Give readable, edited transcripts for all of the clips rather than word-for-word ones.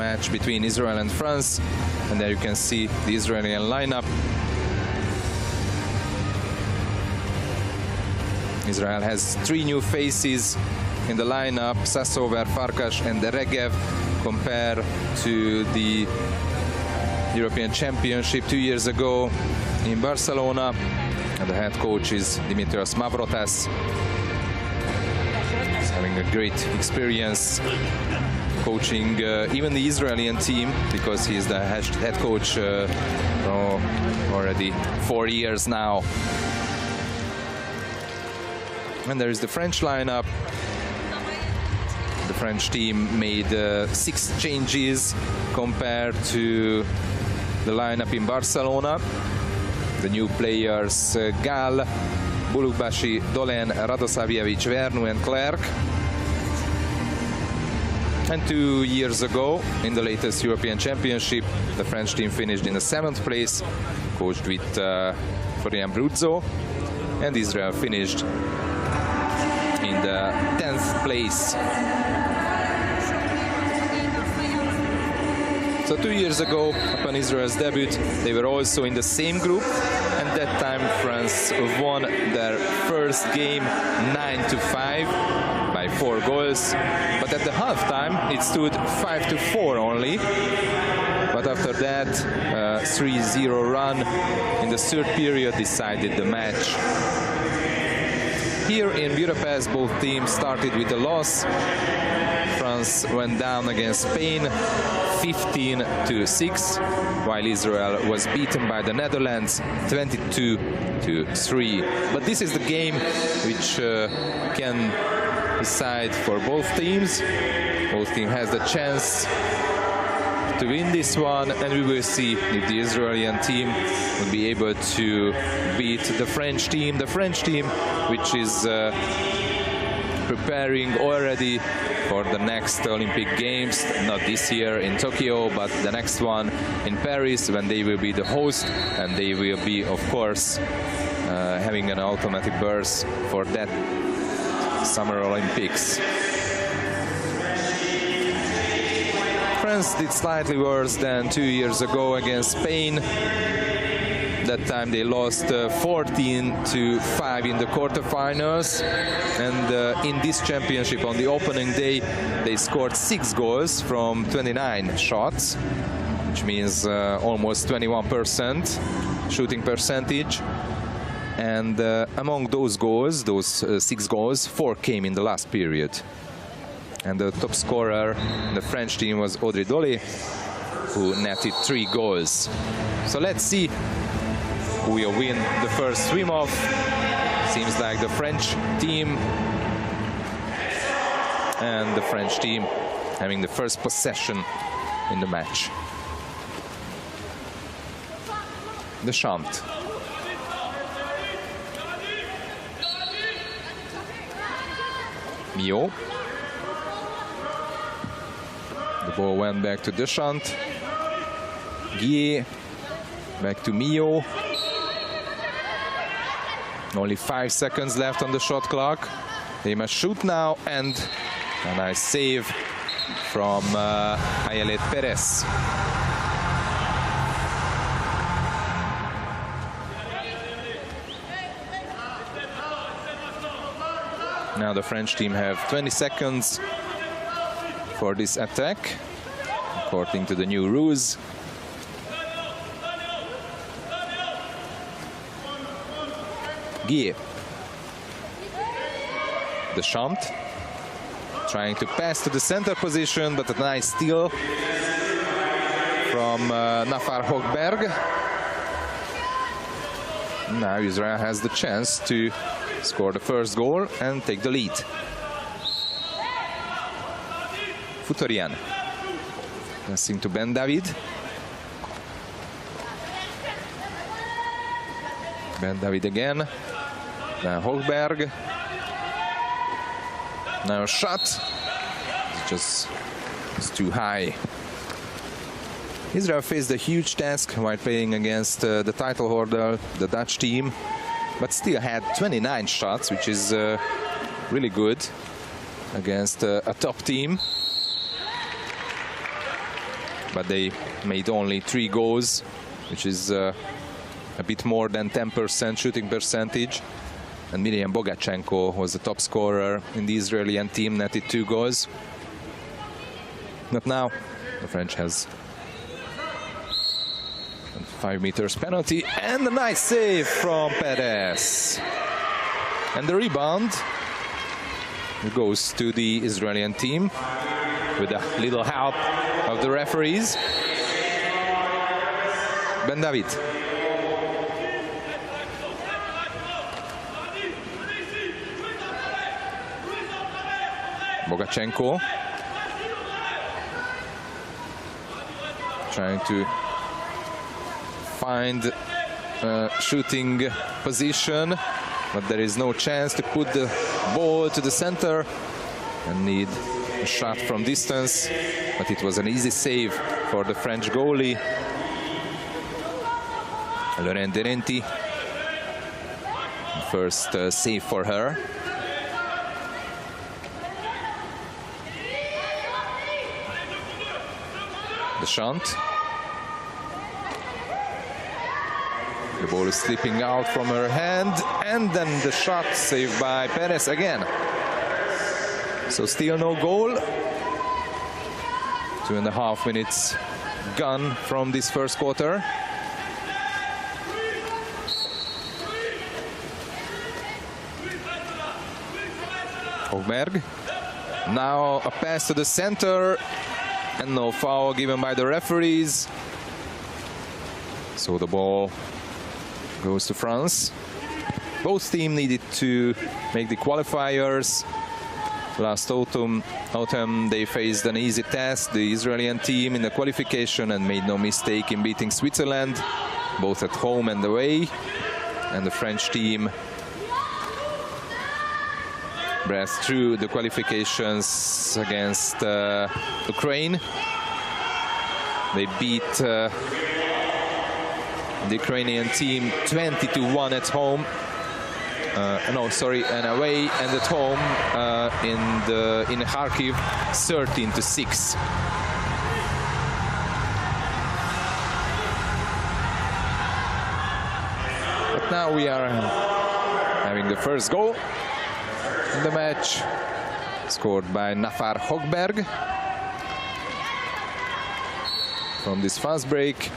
match between Israel and France. And there you can see the Israeli lineup. Israel has 3 new faces in the lineup, Sassover, Farkas and Regev, compared to the European Championship 2 years ago in Barcelona. And the head coach is Dimitrios Mavrotas. He's having a great experience coaching even the Israeli team, because he is the head coach already 4 years now. And there is the French lineup. The French team made 6 changes compared to the lineup in Barcelona. The new players Gal, Bulukbashi, Dolen, Radosavljevic, Vernou and Clerc. And 2 years ago, in the latest European Championship, the French team finished in the 7th place, coached with Florian Bruzzo, and Israel finished in the 10th place. So 2 years ago, upon Israel's debut, they were also in the same group, and that time France won their first game 9-5 by 4 goals. But at the halftime, it stood 5-4 only. But after that, 3-0 run in the 3rd period decided the match. Here in Budapest, both teams started with a loss. France went down against Spain 15-6, while Israel was beaten by the Netherlands 22-3. But this is the game which can decide for both teams. Both teams has the chance to win this one, and we will see if the Israeli team will be able to beat the French team. The French team, which is preparing already for the next Olympic Games, not this year in Tokyo, but the next one in Paris, when they will be the host, and they will be, of course, having an automatic berth for that Summer Olympics. France did slightly worse than 2 years ago against Spain. That time they lost 14-5 in the quarterfinals, and in this championship on the opening day they scored 6 goals from 29 shots, which means almost 21% shooting percentage. And among those goals, those 6 goals, 4 came in the last period. And the top scorer in the French team was Audrey Dolly, who netted 3 goals. So let's see who will win the first swim-off. Seems like the French team. And the French team having the first possession in the match. Deschamps. Mio. The ball went back to Deschamps. Guillet. Back to Mio. Only 5 seconds left on the shot clock. They must shoot now, and a nice save from Ayelet Perez. Now the French team have 20 seconds for this attack, according to the new rules. Guillet. Deschamps trying to pass to the center position, but a nice steal from Nafar Hogberg. Now Israel has the chance to score the first goal and take the lead. Futorian passing to Ben David. Ben David again. Now Hogberg. Now a shot. It's too high. Israel faced a huge task while playing against the title holder, the Dutch team, but still had 29 shots, which is really good against a top team. but they made only 3 goals, which is a bit more than 10% shooting percentage. And Miriam Bogachenko was the top scorer in the Israeli team, netted 2 goals. But now the French has 5 meters penalty, and a nice save from Perez. And the rebound goes to the Israeli team with a little help of the referees. Ben David. Bogachenko trying to find shooting position, but there is no chance to put the ball to the center and need a shot from distance. But it was an easy save for the French goalie, Lorraine Derenti. First save for her. The shunt. The ball is slipping out from her hand, and then the shot saved by Perez again. So still no goal. 2.5 minutes gone from this first quarter. Hogberg. Now a pass to the center, and no foul given by the referees. So the ball goes to France. Both teams needed to make the qualifiers. Last autumn they faced an easy test, the Israeli team, in the qualification, and made no mistake in beating Switzerland, both at home and away. And the French team breathed through the qualifications against Ukraine. They beat the Ukrainian team 20-1 at home. And away, and at home in Kharkiv 13-6. But now we are having the first goal in the match, scored by Nafar Hogberg from this fast break.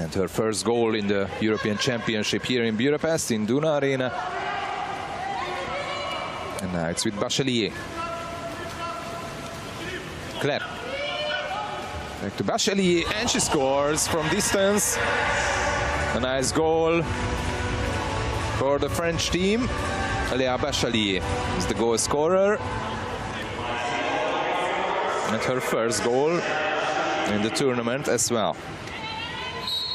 And her first goal in the European Championship here in Budapest, in Duna Arena. And now it's with Bachelier. Claire. Back to Bachelier, and she scores from distance. A nice goal for the French team. Léa Bachelier is the goal scorer. And her first goal in the tournament as well.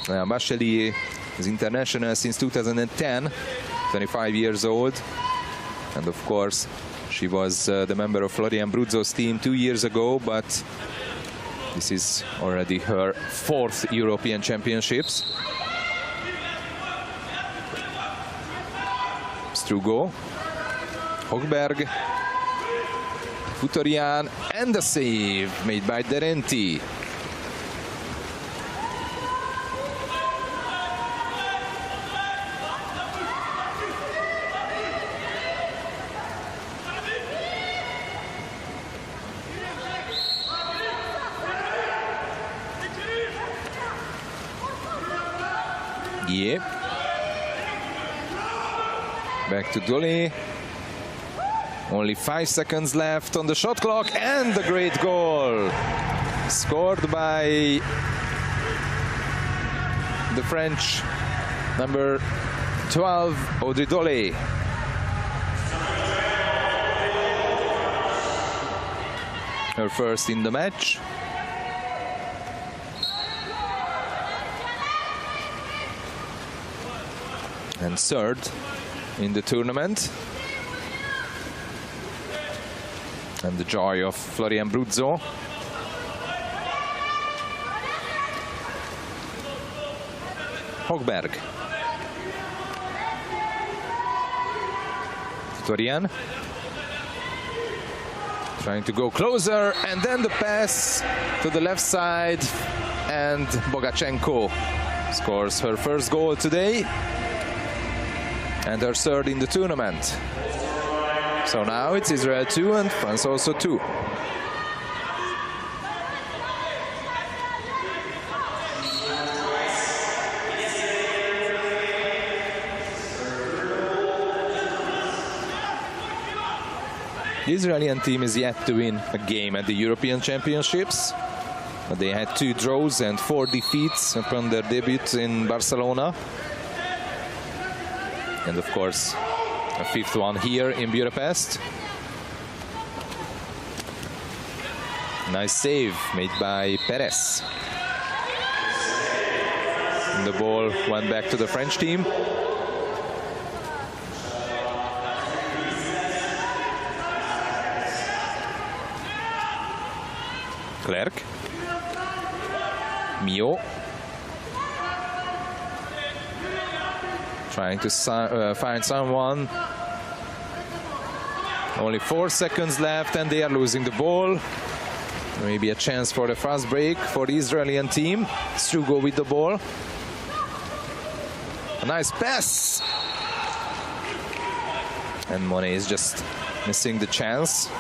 Bachelier is international since 2010, 25 years old. And of course, she was the member of Florian Bruzzo's team 2 years ago, but this is already her 4th European Championships. Strugo, Hogberg, Futorian, and the save made by Derenti. Yeah. Back to Dolly. Only 5 seconds left on the shot clock, and the great goal scored by the French number 12, Audrey Dolly. Her first in the match. And third in the tournament. And the joy of Florian Bruzzo. Hogberg. Torian trying to go closer, and then the pass to the left side, and Bogachenko scores her first goal today and her third in the tournament. So now it's Israel 2 and France also 2. The Israeli team is yet to win a game at the European Championships. They had 2 draws and 4 defeats upon their debut in Barcelona. And of course, a 5th one here in Budapest. Nice save made by Perez. And the ball went back to the French team. Clerc. Mio. Trying to find someone. Only 4 seconds left and they are losing the ball. Maybe a chance for the fast break for the Israeli team. Strugo with the ball. A nice pass. And Monet is just missing the chance.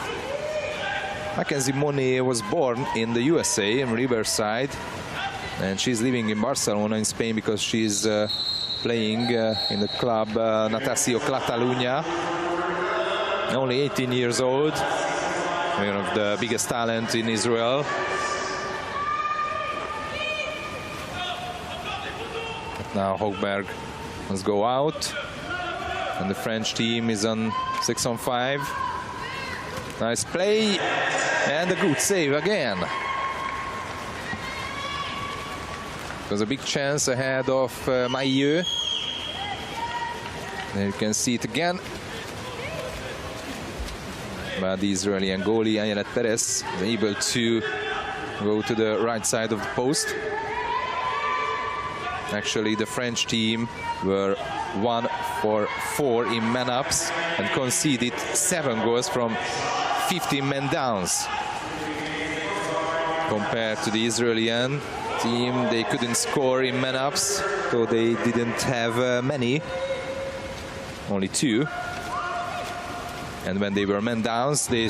Mackenzie Monet was born in the USA, in Riverside, and she's living in Barcelona in Spain because she's playing in the club Natació Catalunya. Only 18 years old, one of the biggest talent in Israel. But now Hogberg must go out, and the French team is on 6-on-5. Nice play, and a good save again. It was a big chance ahead of Mailleux. There you can see it again. But the Israeli goalie, Ayelet Perez, is able to go to the right side of the post. Actually, the French team were 1 for 4 in man-ups and conceded 7 goals from 15 men downs. Compared to the Israeli team, they couldn't score in man-ups, so they didn't have many, only 2. And when they were men downs, they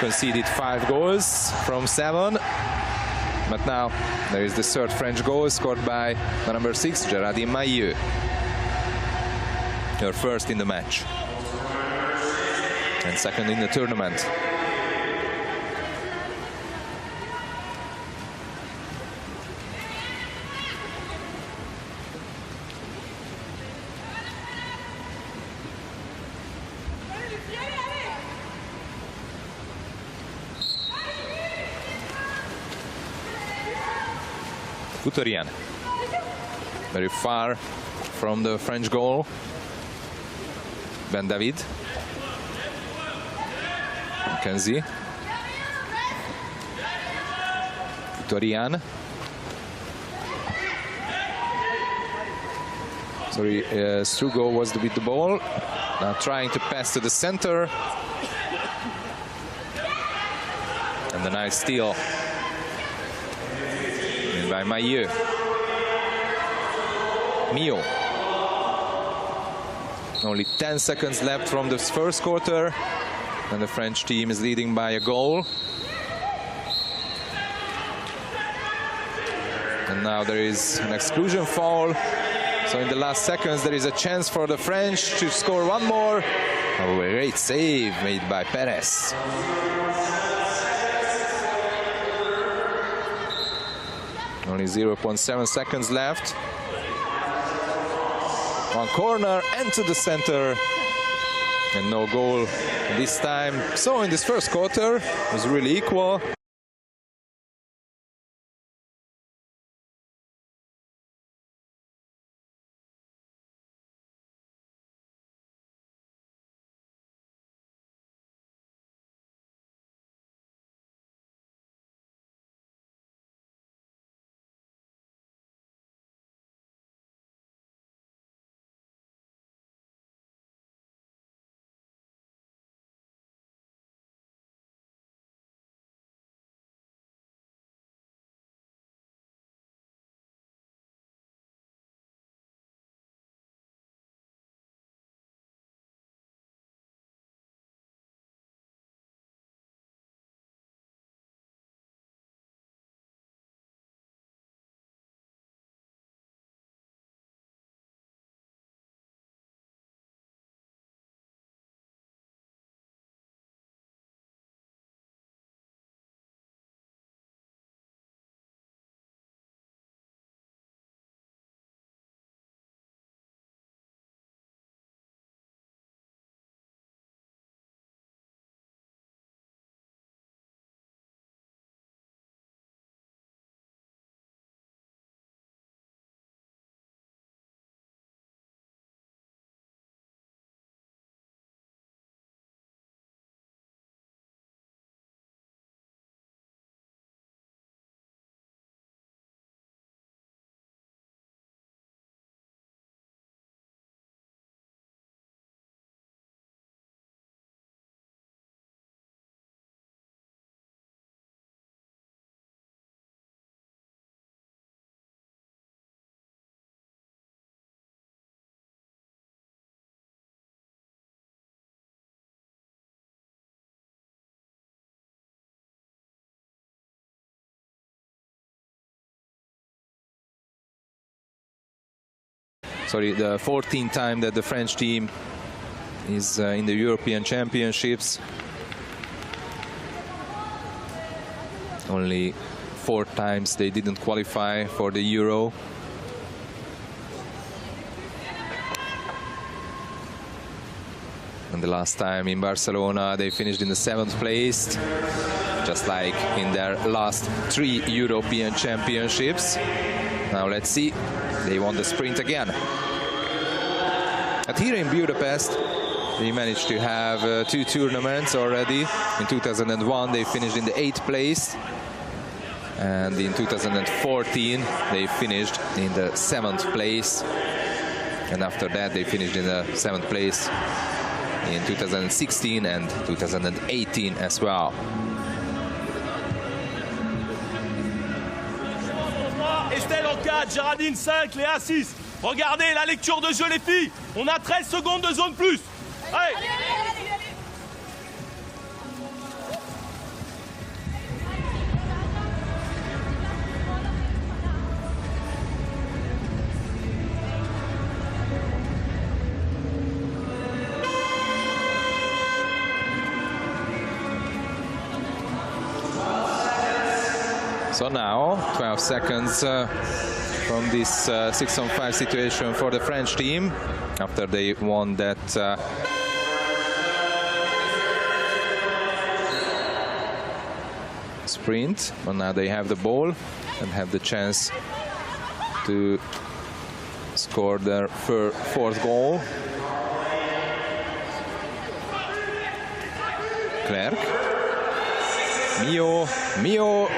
conceded 5 goals from 7. But now there is the third French goal scored by the number 6, Géraldine Mailleux. Her first in the match. And second in the tournament. Torian, very far from the French goal. Ben David. Mackenzie. Torian. Sorry, Strugo was with the ball. Now trying to pass to the center. And a nice steal by Mailleux. Mio. Only 10 seconds left from this first quarter, and the French team is leading by a goal. And now there is an exclusion foul. So in the last seconds there is a chance for the French to score one more. Oh, a great save made by Perez. Only 0.7 seconds left. One corner and to the center. And no goal this time. So in this first quarter, it was really equal. sorry, the 14th time that the French team is in the European Championships. Only 4 times they didn't qualify for the Euro. And the last time in Barcelona they finished in the 7th place, just like in their last 3 European Championships. Now let's see, they won the sprint again. But here in Budapest they managed to have 2 tournaments already. In 2001 they finished in the 8th place, and in 2014 they finished in the 7th place, and after that they finished in the 7th place in 2016 and 2018 as well. Estelle en 4, Géraldine 5, Léa 6. Regardez la lecture de jeu les filles. On a 13 secondes de zone plus. Allez. So now 12 seconds from this 6-on-5 situation for the French team after they won that sprint. But now they have the ball and have the chance to score their 4th goal. Clerc, Mio.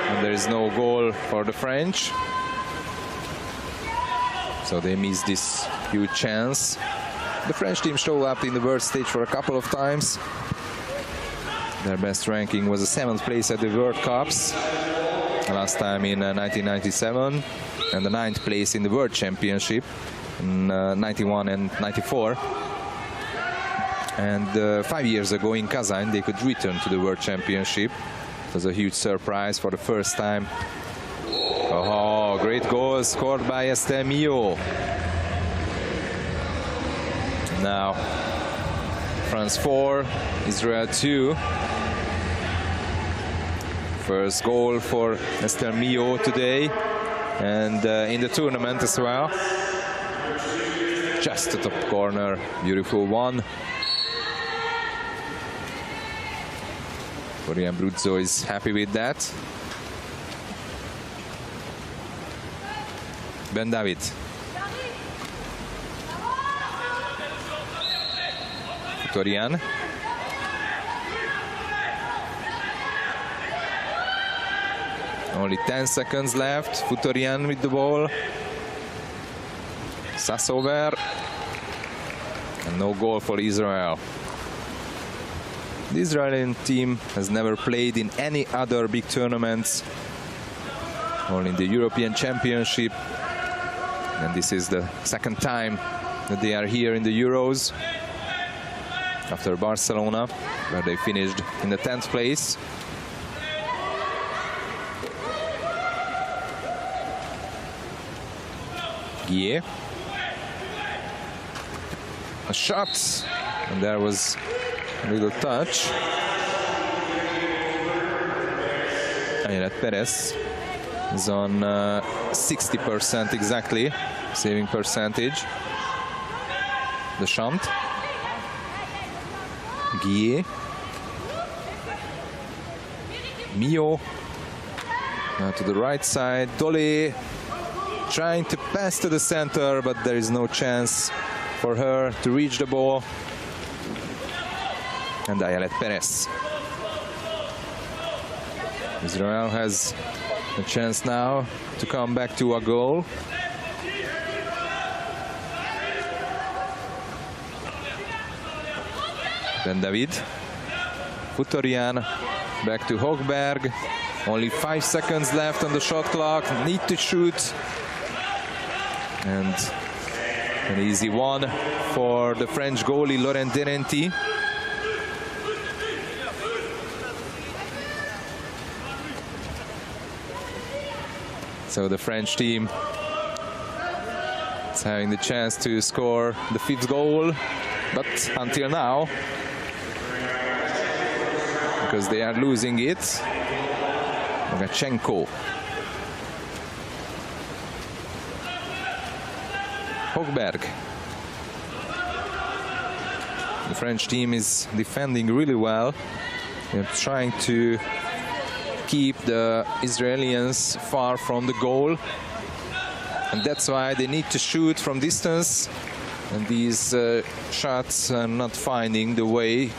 And there is no goal for the French, so they miss this huge chance. The French team showed up in the world stage for a couple of times. Their best ranking was the 7th place at the World Cups, last time in 1997, and the 9th place in the World Championship in 91 and 94. And 5 years ago in Kazan they could return to the World Championship. It was a huge surprise for the first time. Oh, great goal scored by Estelle Mio. Now, France 4, Israel 2. First goal for Estelle Mio today, and in the tournament as well. Just the top corner, beautiful one. Florian Bruzzo is happy with that. Ben David. Florian. Only 10 seconds left. Florian with the ball. Sassover. And no goal for Israel. The Israeli team has never played in any other big tournaments, only in the European Championship, and this is the 2nd time that they are here in the Euros, after Barcelona, where they finished in the 10th place. Guillet. A shot, and there was a little touch. Ayelet Perez is on 60% exactly, saving percentage. Deschamps. Guillet. Mio. Now to the right side. Dolly trying to pass to the center, but there is no chance for her to reach the ball. And Ayelet Perez. Israel has a chance now to come back to a goal. Ben David. Futorian back to Högberg. Only 5 seconds left on the shot clock. Need to shoot. And an easy one for the French goalie Laurent Denenti. So the French team It's having the chance to score the 5th goal, but until now, because they are losing it, Bogachenko. Hogberg. The French team is defending really well. They're trying to keep the Israelis far from the goal, and that's why they need to shoot from distance, and these shots are not finding the way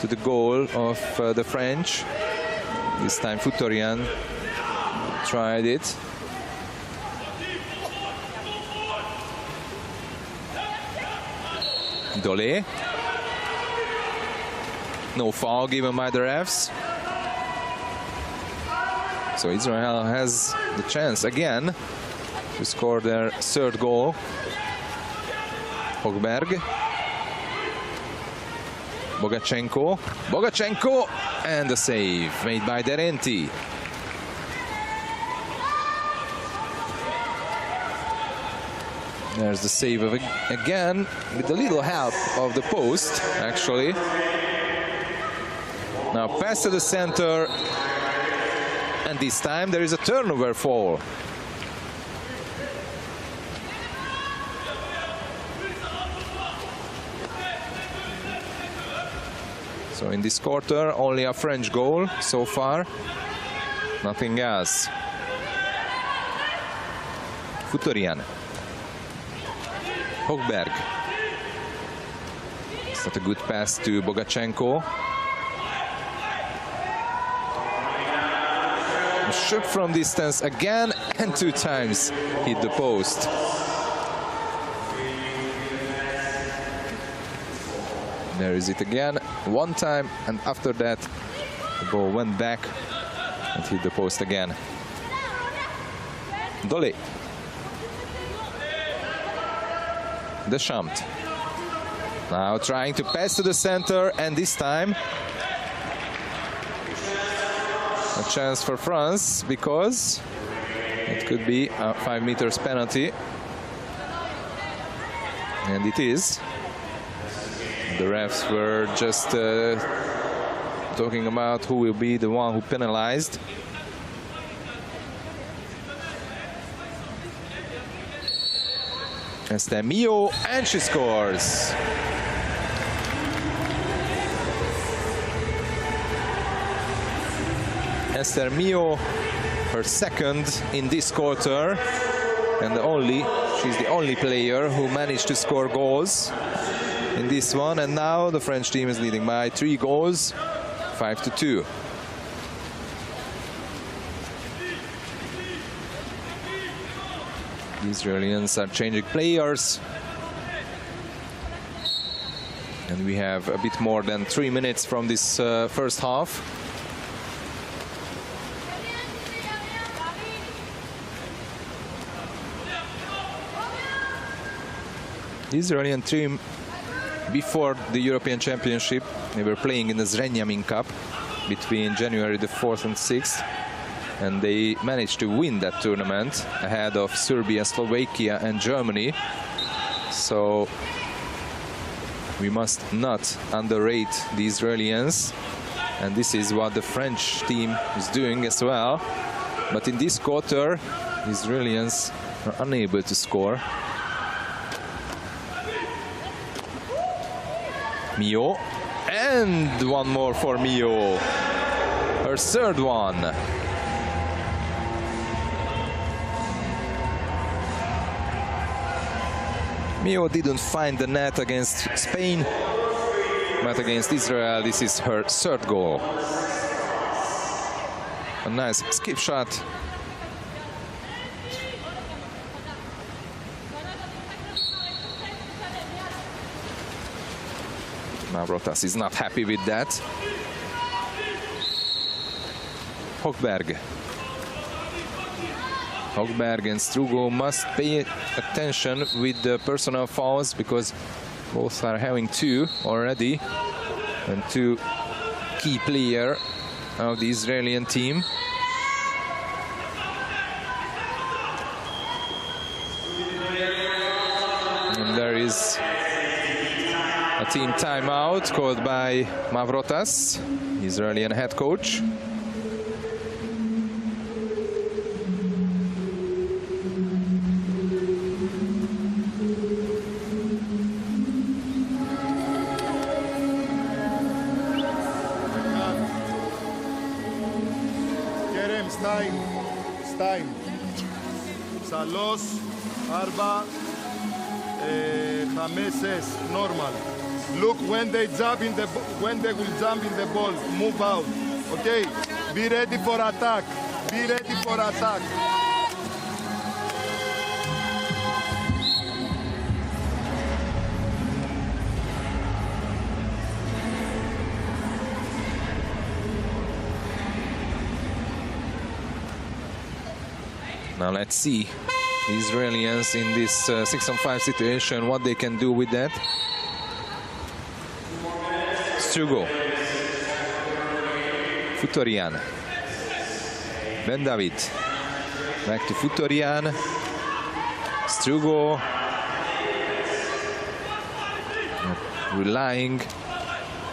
to the goal of the French. This time Futorian tried it. Dole. No foul given by the refs. So Israel has the chance again to score their 3rd goal. Hogberg. Bogachenko. Bogachenko! And the save made by Derenti. There's the save of again, with a little help of the post, actually. Now pass to the center, and this time there is a turnover fall. So in this quarter, only a French goal so far, nothing else. Futorian. Hogberg. It's not a good pass to Bogachenko. A shot from distance again, and 2 times hit the post. There is it again, 1 time, and after that the ball went back and hit the post again. Dole. Deschamps. Now trying to pass to the center, and this time a chance for France, because it could be a 5 meters penalty, and it is. The refs were just talking about who will be the one who penalized. Esther Mio, and she scores. Esther Mio, her 2nd in this quarter, and she's the only player who managed to score goals in this one, and now the French team is leading by 3 goals, 5-2. The Israelis are changing players, and we have a bit more than 3 minutes from this first half. The Israeli team, before the European Championship, they were playing in the Zrenjanin Cup between January the 4th and 6th, and they managed to win that tournament ahead of Serbia, Slovakia and Germany. So we must not underrate the Israelis, and this is what the French team is doing as well. But in this quarter, the Israelis are unable to score. Mio, and one more for Mio, her 3rd one. Mio didn't find the net against Spain, but against Israel this is her 3rd goal. A nice skip shot. Mavrotas is not happy with that. Hogberg. Hogberg and Strugo must pay attention with the personal fouls, because both are having 2 already, and 2 key players of the Israeli team. is a team timeout called by Mavrotas, Israeli head coach. שתיים, שלוש, ארבע, חמש, שש, normal. Look when they will jump in the ball, move out. Okay, be ready for attack. Be ready for attack. Now let's see the Israelis in this 6-on-5 situation, what they can do with that. Strugo, Futorian, Ben David, back to Futorian, Strugo, relying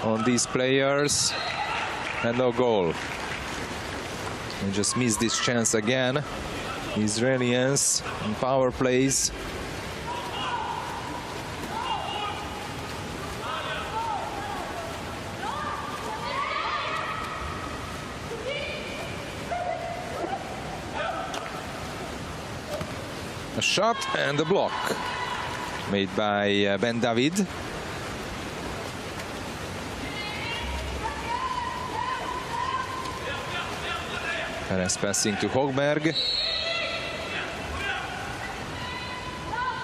on these players, and no goal. They just missed this chance again. Israelis in power plays. A shot and a block made by Ben David. Perez passing to Hogberg.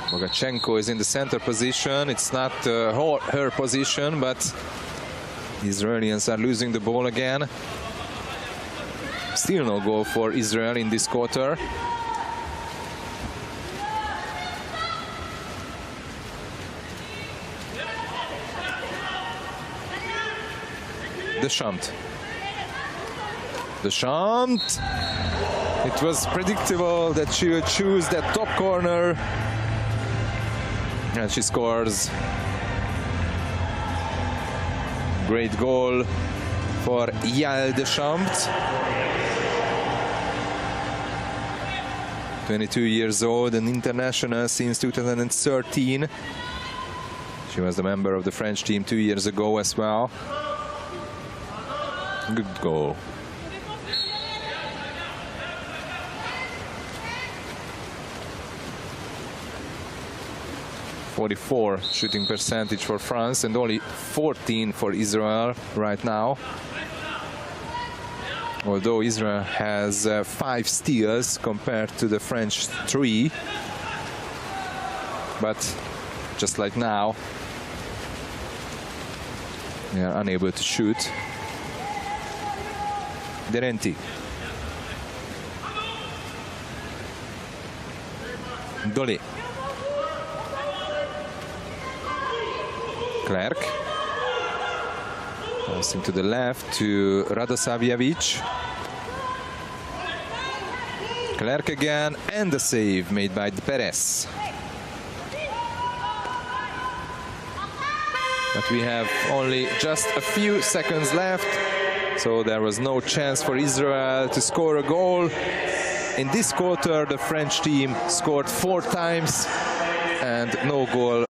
Bogachenko is in the center position. It's not her position, but the Israelis are losing the ball again. Still no goal for Israel in this quarter. Deschamps. It was predictable that she would choose that top corner. And she scores. Great goal for Yael Deschamps. 22 years old, an international since 2013. She was a member of the French team 2 years ago as well. Good goal. .44 shooting percentage for France and only 14 for Israel right now. Although Israel has 5 steals compared to the French 3. But just like now, they are unable to shoot. Derenti. Dolly. Clerc. Passing to the left to Radosavljevic. Clerc again, and the save made by Perez. But we have only just a few seconds left, so there was no chance for Israel to score a goal. In this quarter, the French team scored 4 times and no goal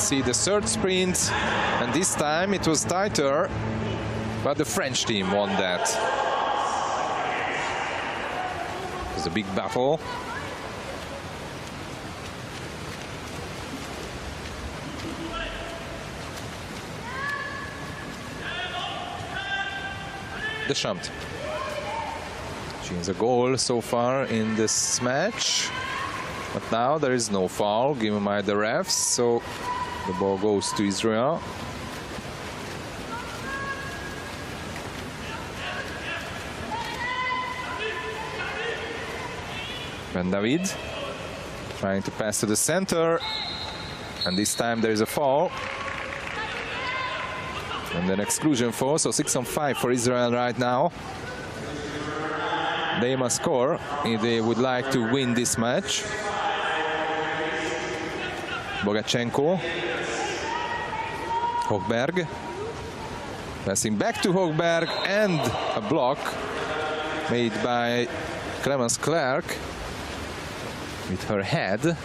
Let's see the third sprint, and this time it was tighter, but the French team won that. It was a big battle. Champs. She has a goal so far in this match, but now there is no foul given by the refs, so the ball goes to Israel. Ben David trying to pass to the center, and this time there is a foul. And an exclusion foul, so 6-on-5 for Israel right now. They must score if they would like to win this match. Bogachenko. Hogberg. Passing back to Hogberg, and a block made by Clemence Clark with her head.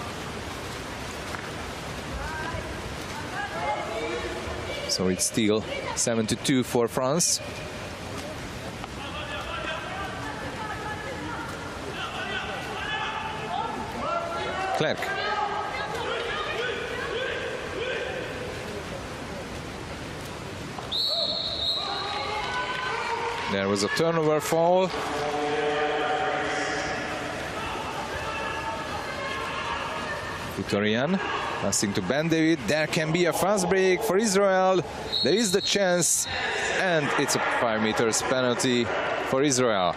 So it's still 7-2 for France. Clark. There was a turnover foul. Victorian passing to Ben David. There can be a fast break for Israel. There is the chance, and it's a 5 meters penalty for Israel.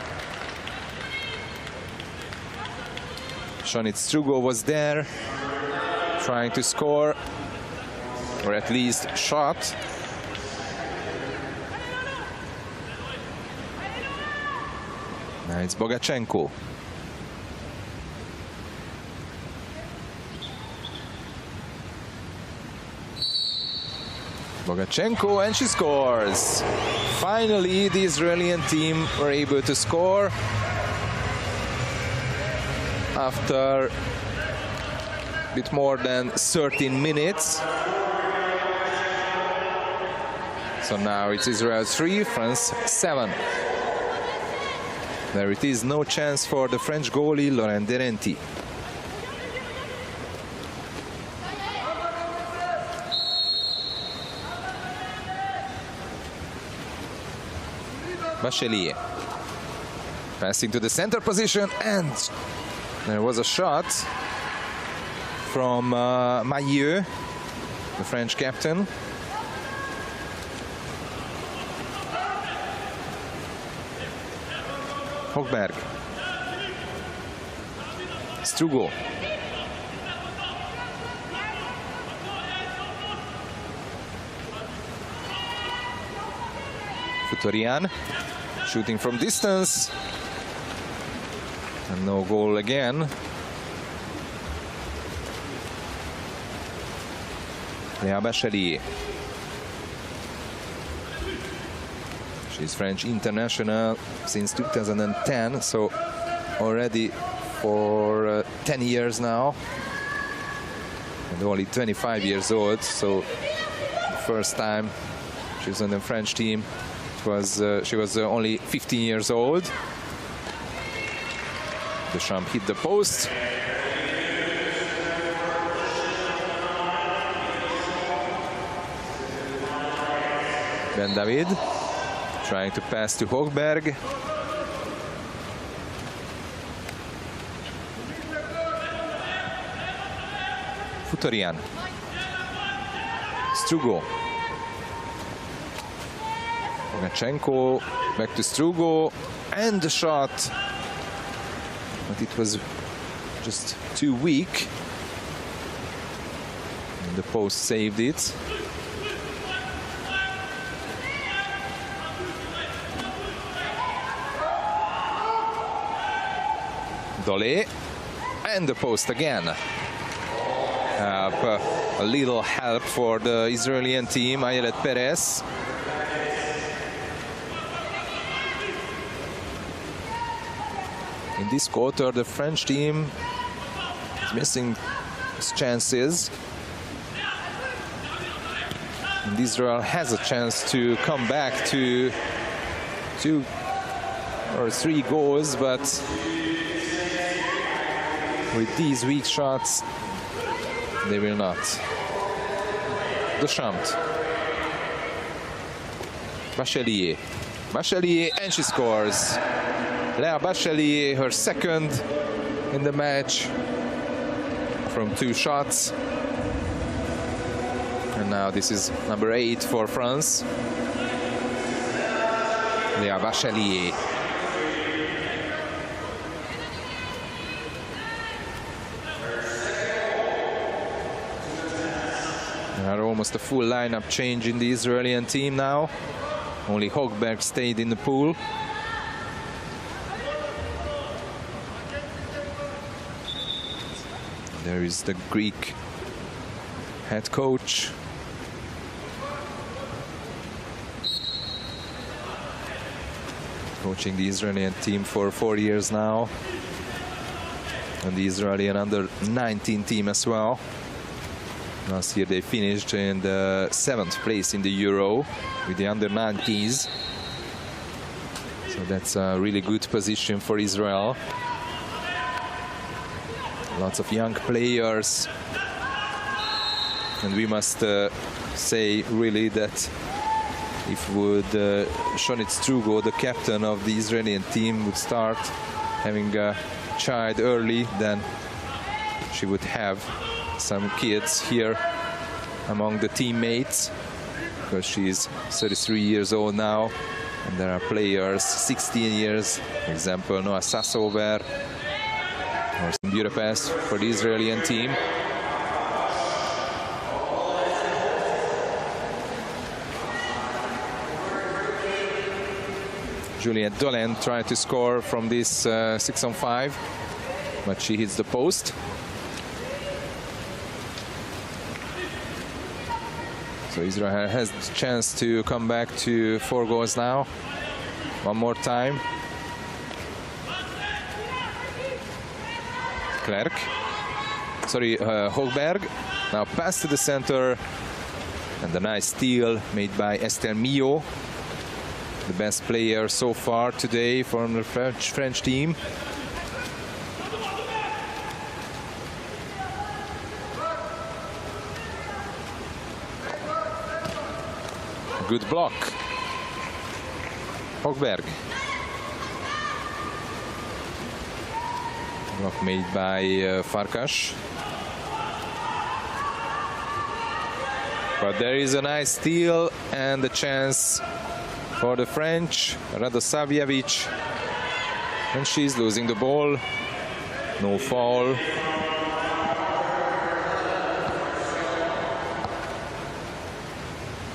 Shonit Strugo was there, trying to score, or at least shot. Now it's Bogachenko. Bogachenko, and she scores. Finally, the Israeli team were able to score after a bit more than 13 minutes. So now it's Israel 3, France 7. There it is, no chance for the French goalie Laurent Derenti. Bachelier passing to the center position, and there was a shot from Mailleux, the French captain. Hogberg. Strugo. Futorian shooting from distance, and no goal again. Léa Bachelier. She's French international since 2010, so already for 10 years now, and only 25 years old. So the first time she was on the French team, she was only 15 years old. Deschamps hit the post. Ben David trying to pass to Hogberg. Futorian. Strugo. Bogachenko back to Strugo, and the shot, but it was just too weak, and the post saved it. Dolé, and the post again. A little help for the Israeli team, Ayelet Perez. In this quarter, the French team is missing its chances. And Israel has a chance to come back to 2 or 3 goals, but with these weak shots, they will not. Deschamps. Bachelier. Bachelier, and she scores. Léa Bachelier, her second in the match from 2 shots. And now this is number 8 for France. Léa Bachelier. There are almost a full lineup change in the Israeli team now. Only Högberg stayed in the pool. There is the Greek head coach. Coaching the Israeli team for 4 years now. And the Israeli under-19 team as well. Last year they finished in the 7th place in the Euro with the under-19s. So that's a really good position for Israel. Lots of young players. And we must say really that if Shonit Strugo, the captain of the Israeli team, would start having a child early, then she would have some kids here among the teammates, because she is 33 years old now, and there are players 16 years, for example Noah Sassover, or in Budapest for the Israeli team. Juliette Dolen tried to score from this 6-on-5, but she hits the post. So Israel has the chance to come back to 4 goals now. One more time. Högberg. Now pass to the center. And a nice steal made by Estelle Millot, the best player so far today from the French team. Good block. Högberg. Block made by Farkas. But there is a nice steal and a chance for the French. Radosavljevic. And she's losing the ball. No foul.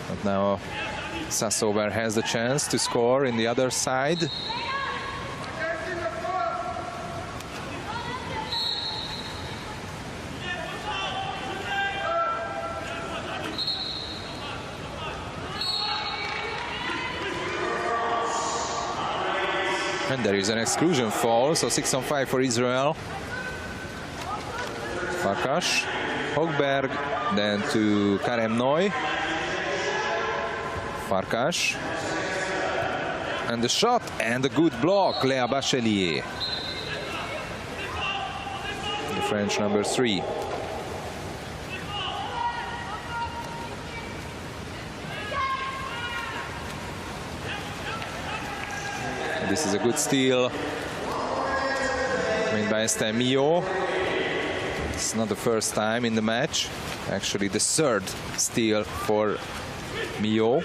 But now Sassover has the chance to score in the other side. And there is an exclusion foul, so 6-on-5 for Israel. Farkas, Högberg, then to Karem Noy. Farkas. And the shot and the good block, Léa Bachelier. The French number 3. This is a good steal made by Estelle Millot. It's not the first time in the match. Actually, the 3rd steal for Millot.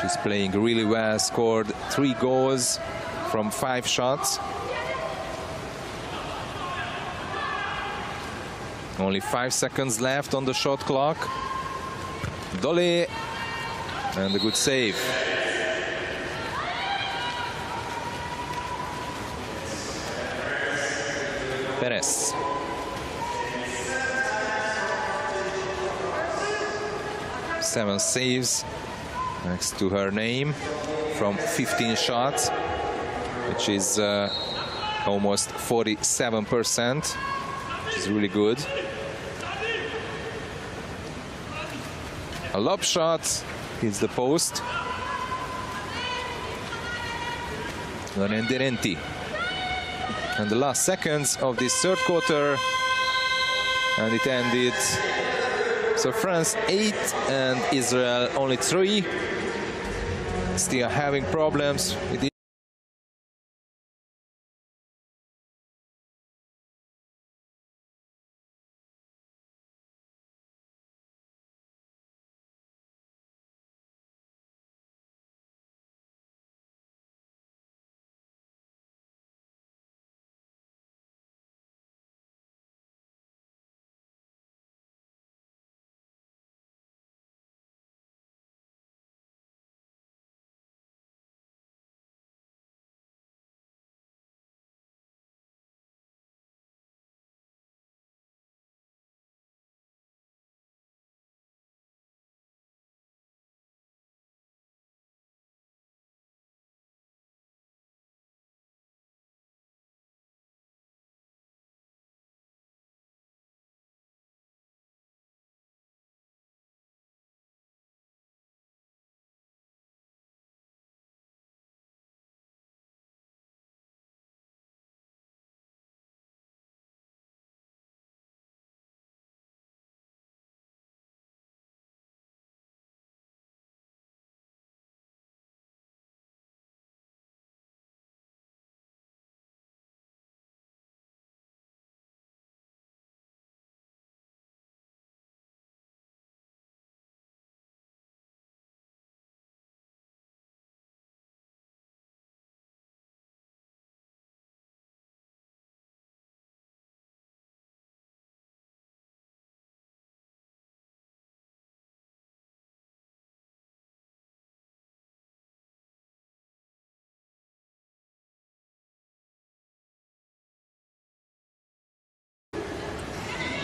She's playing really well, scored 3 goals from 5 shots. Only 5 seconds left on the shot clock. Dolé, and a good save. Perez. Seven saves next to her name from 15 shots, which is almost 47%, which is really good. A lob shot hits the post. Lorenderenti. And the last seconds of this third quarter, and it ended. So France 8 and Israel only 3. Still having problems with it.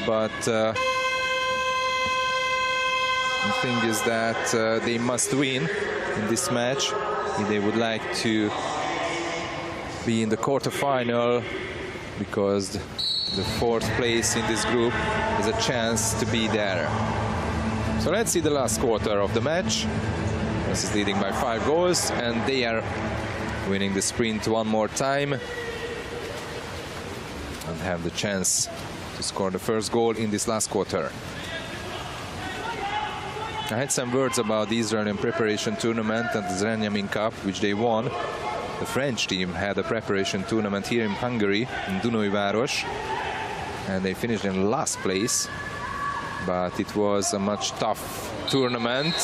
But the thing is that they must win in this match if they would like to be in the quarterfinal, because the fourth place in this group is a chance to be there. So let's see the last quarter of the match. France is leading by 5 goals, and they are winning the sprint one more time and have the chance to score the first goal in this last quarter. I had some words about the Israeli preparation tournament and the Zrenjanin Cup, which they won. The French team had a preparation tournament here in Hungary, in Dunajváros, and they finished in last place. But it was a much tough tournament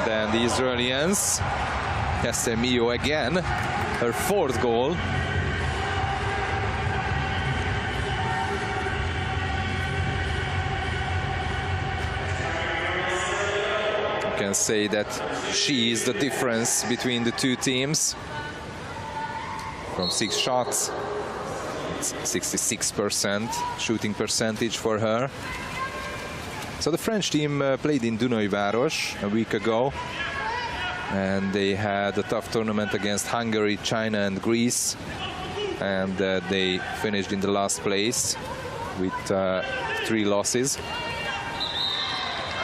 than the Israelis. Hester Mio again, her 4th goal. Can say that she is the difference between the two teams. From 6 shots, it's 66% shooting percentage for her. So the French team played in Dunajváros a week ago, and they had a tough tournament against Hungary, China and Greece, and they finished in the last place with 3 losses.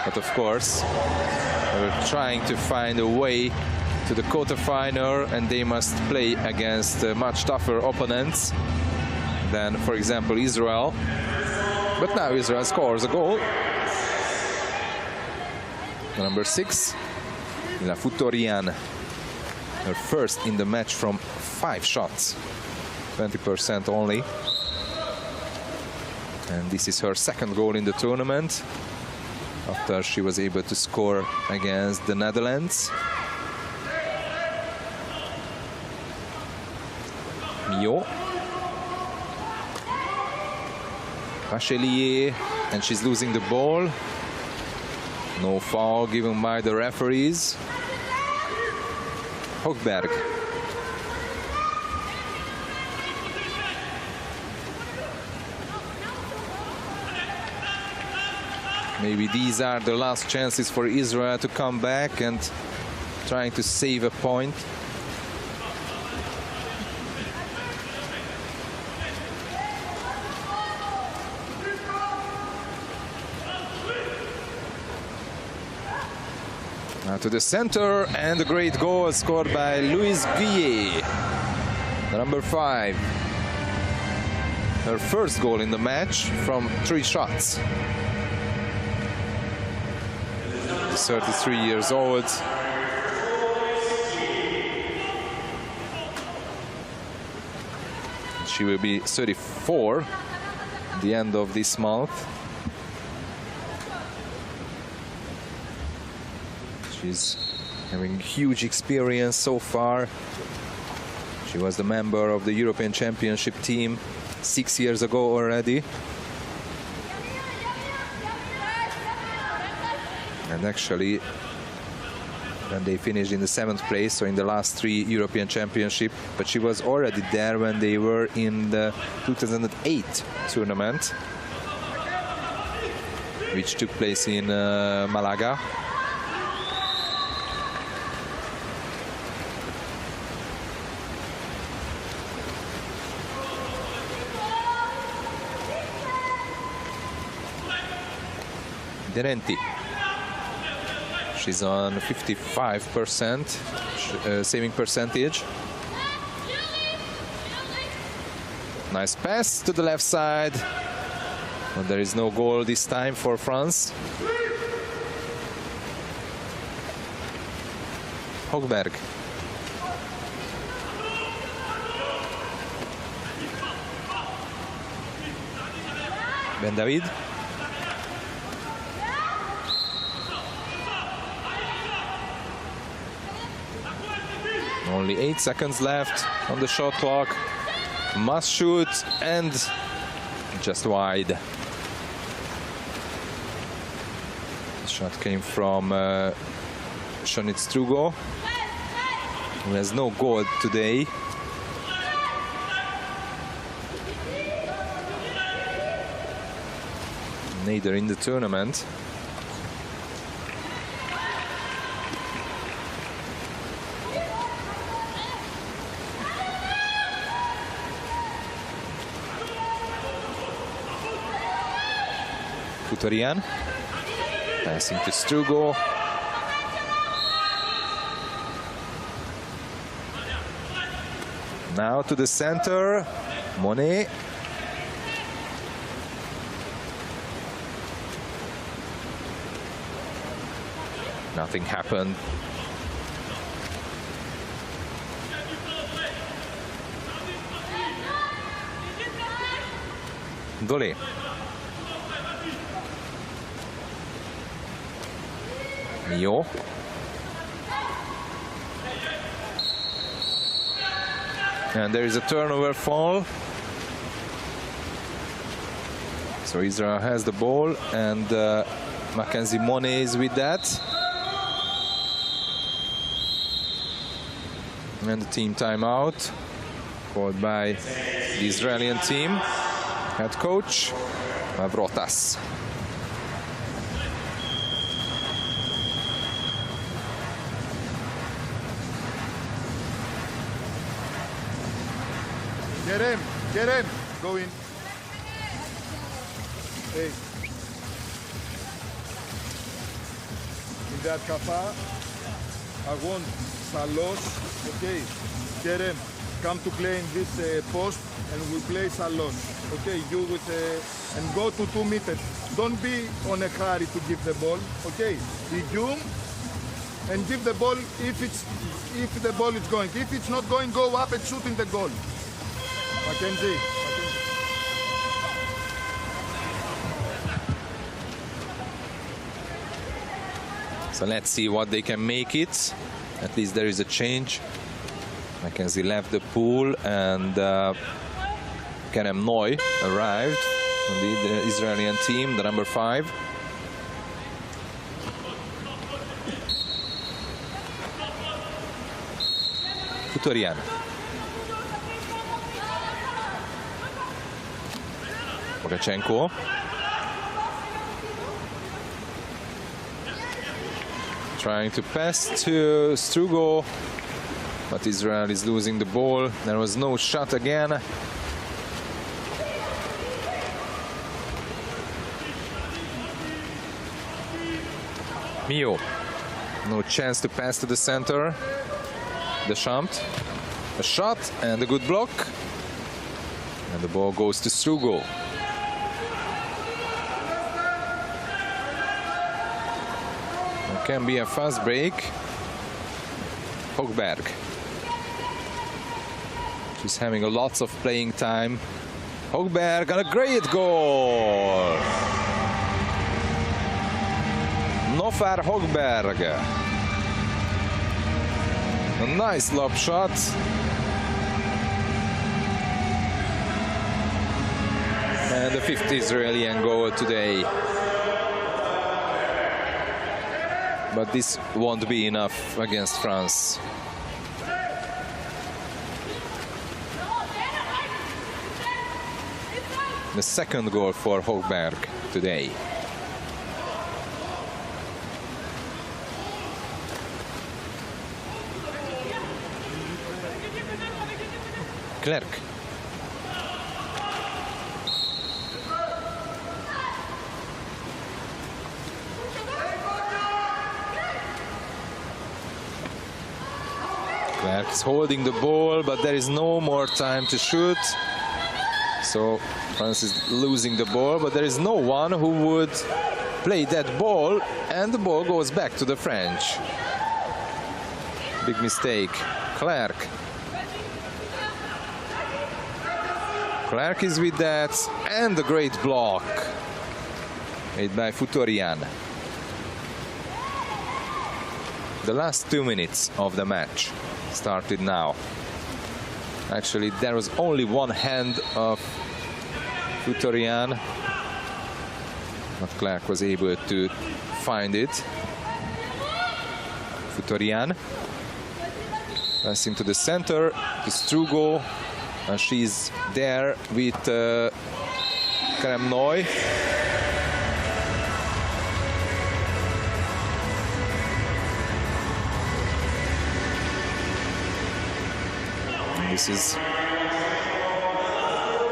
But of course, they're trying to find a way to the quarterfinal, and they must play against much tougher opponents than, for example, Israel. But now Israel scores a goal. Number 6, La Futorian, her first in the match from 5 shots, 20% only. And this is her 2nd goal in the tournament, after she was able to score against the Netherlands. Mio. Bachelier, and she's losing the ball. No foul given by the referees. Högberg. Maybe these are the last chances for Israel to come back and trying to save a point. Now to the center, and a great goal scored by Louise Guillet, the number 5. Her first goal in the match from 3 shots. 33 years old. She will be 34 at the end of this month. She's having huge experience so far. She was the member of the European Championship team 6 years ago already. And actually, when they finished in the 7th place, so in the last 3 European Championship, but she was already there when they were in the 2008 tournament, which took place in Malaga. Derenti. She's on 55% saving percentage. Nice pass to the left side. But there is no goal this time for France. Hogberg. Ben David. Only 8 seconds left on the shot clock. Must shoot, and just wide. The shot came from Shonit Strugo, who has no goal today. Neither in the tournament. Kutorian passing to Strugo. Now to the center, Monet. Nothing happened. Dole. Mio. And there is a turnover fall. So Israel has the ball, and Mackenzie Monet is with that. And the team timeout called by the Israeli team. Head coach Mavrotas. Get him, go in. Hey. In that kapa, I want Salos, okay, get him. Come to play in this post, and we play Salos. Okay, you with and go to 2 meters. Don't be on a hurry to give the ball. Okay, resume and give the ball if the ball is going. If it's not going, go up and shoot in the goal. Mackenzie. So let's see what they can make it. At least there is a change. Mackenzie left the pool, and Kerem Noy arrived on the Israeli team, the number 5. Kutorian. Bogachenko. Trying to pass to Strugo, but Israel is losing the ball. There was no shot again. Mio. No chance to pass to the center. Deschamps. A shot and a good block. And the ball goes to Strugo. It can be a fast break. Högberg. She's having lots of playing time. Högberg got a great goal. Nofar Högberg. A nice lob shot. And the 5th Israeli goal today. But this won't be enough against France. The 2nd goal for Högberg today. Clerc. Clerc is holding the ball, but there is no more time to shoot. So France is losing the ball, but there is no one who would play that ball, and the ball goes back to the French. Big mistake. Clerc. Clerc is with that, and a great block made by Futorian. The last 2 minutes of the match started now. Actually, there was only one hand of Futorian, but Clerc was able to find it. Futorian passing to the center to Strugo, and she's there with Kremnoy. This is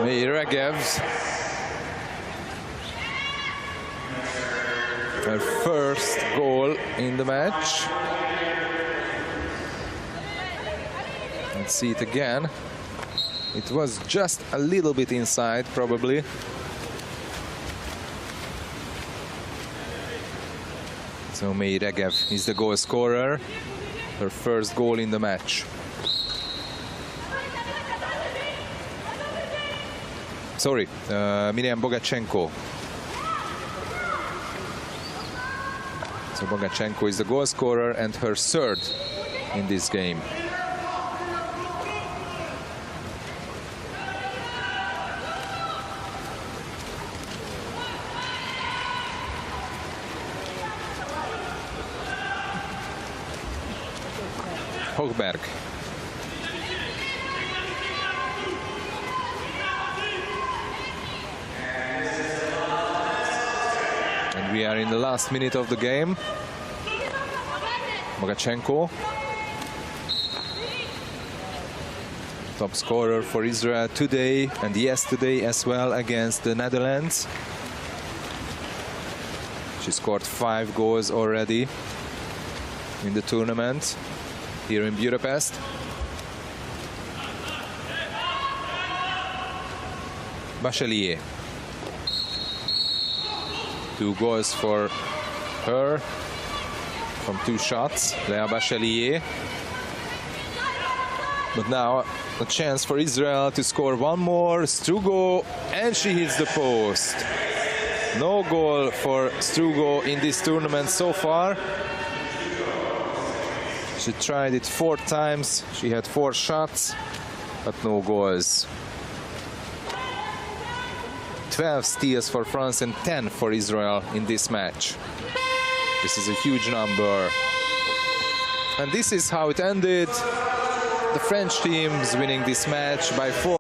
Regev's her first goal in the match. Let's see it again. It was just a little bit inside, probably. So Regev is the goal scorer. Her first goal in the match. Sorry, Miriam Bogachenko. So Bogachenko is the goal scorer and her 3rd in this game. Högberg. And we are in the last minute of the game. Bogachenko, top scorer for Israel today and yesterday as well against the Netherlands. She scored 5 goals already in the tournament here in Budapest. Bachelier. 2 goals for her from 2 shots. Léa Bachelier. But now a chance for Israel to score one more. Strugo, and she hits the post. No goal for Strugo in this tournament so far. She tried it 4 times. She had 4 shots, but no goals. 12 steals for France and 10 for Israel in this match. This is a huge number. And this is how it ended. The French team is winning this match by 4